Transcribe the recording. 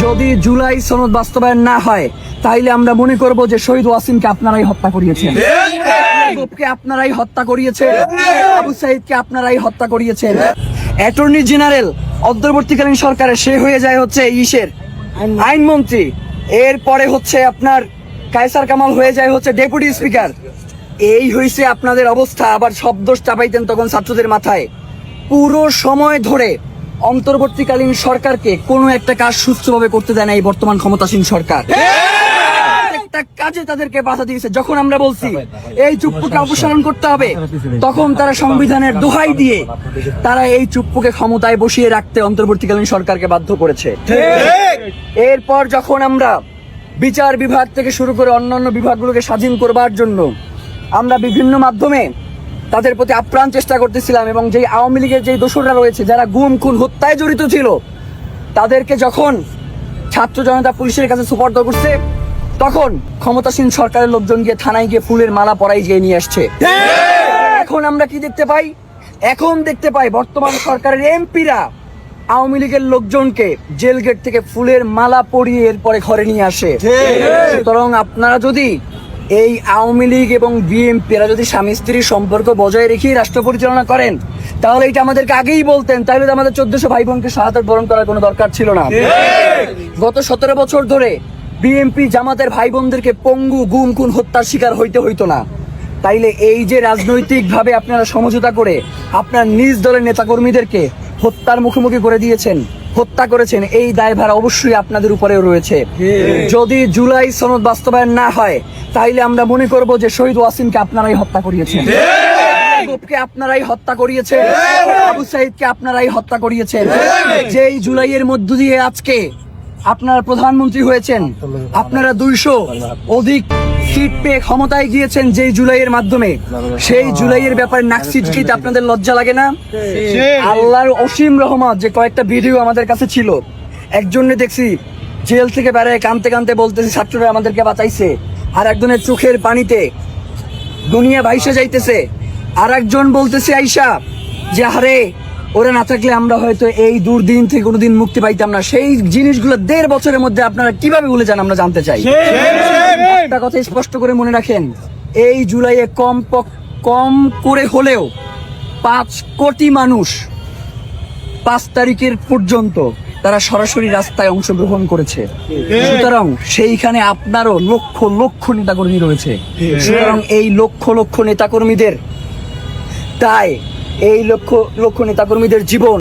যদি জুলাই সনদ বাস্তবায়ন না হয় তাইলে আমরা মনে করব যে শহীদ ওয়াসিমকে আপনারাই হত্যা করিয়েছেন, আপনারাই হত্যা করিয়েছেন, আবু সাইদকে আপনারাই হত্যা করিয়েছেন। অ্যাটর্নি জেনারেল অন্তর্বর্তীকালীন সরকারের সে হয়ে যায় হচ্ছে আইনমন্ত্রী, এরপরে হচ্ছে আপনার কায়সার কামাল হয়ে যায় হচ্ছে ডেপুটি স্পিকার। এই হয়েছে আপনাদের অবস্থা। আবার সব দোষ চাপাইতেন তখন ছাত্রদের মাথায়। পুরো সময় ধরে অন্তর্বর্তীকালীন সরকারকে কোনো একটা কাজ সুস্থভাবে করতে দেয় না এই বর্তমান ক্ষমতাসীন সরকার। একটা কাজে তাদেরকে বাধা দিয়েছে। যখন আমরা বলছি এই চুপ্পুকে অপসারণ করতে হবে, তখন তারা সংবিধানের দোহাই দিয়ে তারা এই চুপ্পুকে ক্ষমতায় বসিয়ে রাখতে অন্তর্বর্তীকালীন সরকারকে বাধ্য করেছে। এরপর যখন আমরা বিচার বিভাগ থেকে শুরু করে অন্যান্য বিভাগগুলোকে স্বাধীন করবার জন্য আমরা বিভিন্ন মাধ্যমে তাদের প্রতি আপ্রাণ চেষ্টা করতেছিলাম, এবং যে আওয়ামী লীগের যে দোসররা রয়েছে যারা গুম খুন হত্যায় জড়িত ছিল তাদেরকে যখন ছাত্র জনতা পুলিশের কাছে সুপর্দ করছে, তখন ক্ষমতাসীন সরকারের লোকজন গিয়ে থানায় গিয়ে ফুলের মালা পরাই গিয়ে নিয়ে আসছে। এখন আমরা কি দেখতে পাই? এখন দেখতে পাই বর্তমান সরকারের এমপিরা আওয়ামী লীগের লোকজনকে জেল গেট থেকে ফুলের মালা পরিয়ে এরপরে ঘরে নিয়ে আসে। সুতরাং আপনারা যদি এই আওয়ামী লীগ এবং বিএনপিরা যদি স্বামী স্ত্রীর সম্পর্ক বজায় রেখেই রাষ্ট্র পরিচালনা করেন, তাহলে এটা আমাদেরকে আগেই বলতেন, তাহলে তো আমাদের 1400 ভাই বোনকে শাহাদাত বরণ করার কোনো দরকার ছিল না। গত 17 বছর ধরে বিএনপি জামাতের ভাই বোনদেরকে পঙ্গু গুম খুন হত্যার শিকার হইতো না। তাইলে এই যে রাজনৈতিক ভাবে আপনারা সমঝোতা করে আপনার নিজ দলের নেতাকর্মীদেরকে হত্যার মুখোমুখি করে দিয়েছেন, হত্যা করেছেন, এই দায়ভার অবশ্যই আপনাদের উপরেও রয়েছে। যদি জুলাই সনদ বাস্তবায়ন না হয় তাইলে আমরা মনে করব যে শহীদ ওয়াসিমকে আপনারাই হত্যা করিয়েছেন, আপনারাই হত্যা করিয়েছেন, আবু সাইদকে আপনারাই হত্যা করিয়েছেন। যেই জুলাইয়ের মধ্য দিয়ে আজকে আপনারা প্রধানমন্ত্রী হয়েছেন, আপনারা 200 অধিক সিট পেয়ে ক্ষমতায় গিয়েছেন যেই জুলাইয়ের মাধ্যমে, সেই জুলাইয়ের ব্যাপারে নাকসিটকিতে আপনাদের লজ্জা লাগে না? আল্লাহর অসীম রহমত যে কয়েকটা ভিডিও আমাদের কাছে ছিল, একজনে দেখছি জেল থেকে বেড়ায় কানতে কানতে বলতেছে ছাত্ররা আমাদেরকে বাঁচাইছে, আর একজনের চোখের পানিতে দুনিয়া ভাইসে যাইতেছে, আর একজন বলতেছে আইসা যে আরে ওরা না থাকলে আমরা হয়তো এই দুর্দিন থেকে কোনোদিন মুক্তি পাইতাম না। সেই জিনিসগুলো 1.5 বছরের মধ্যে আপনারা কিভাবে ভুলে যান আমরা জানতে চাই। একটা কথা স্পষ্ট করে মনে রাখেন, এই জুলাইয়ে কম করে হলেও 5 কোটি মানুষ 5 তারিখের পর্যন্ত তারা সরাসরি রাস্তায় অংশগ্রহণ করেছে। সুতরাং সেইখানে আপনারও লক্ষ লক্ষ নেতাকর্মী রয়েছে। সুতরাং এই লক্ষ লক্ষ নেতাকর্মীদের তাই এই লক্ষ লক্ষ নেতাকর্মীদের জীবন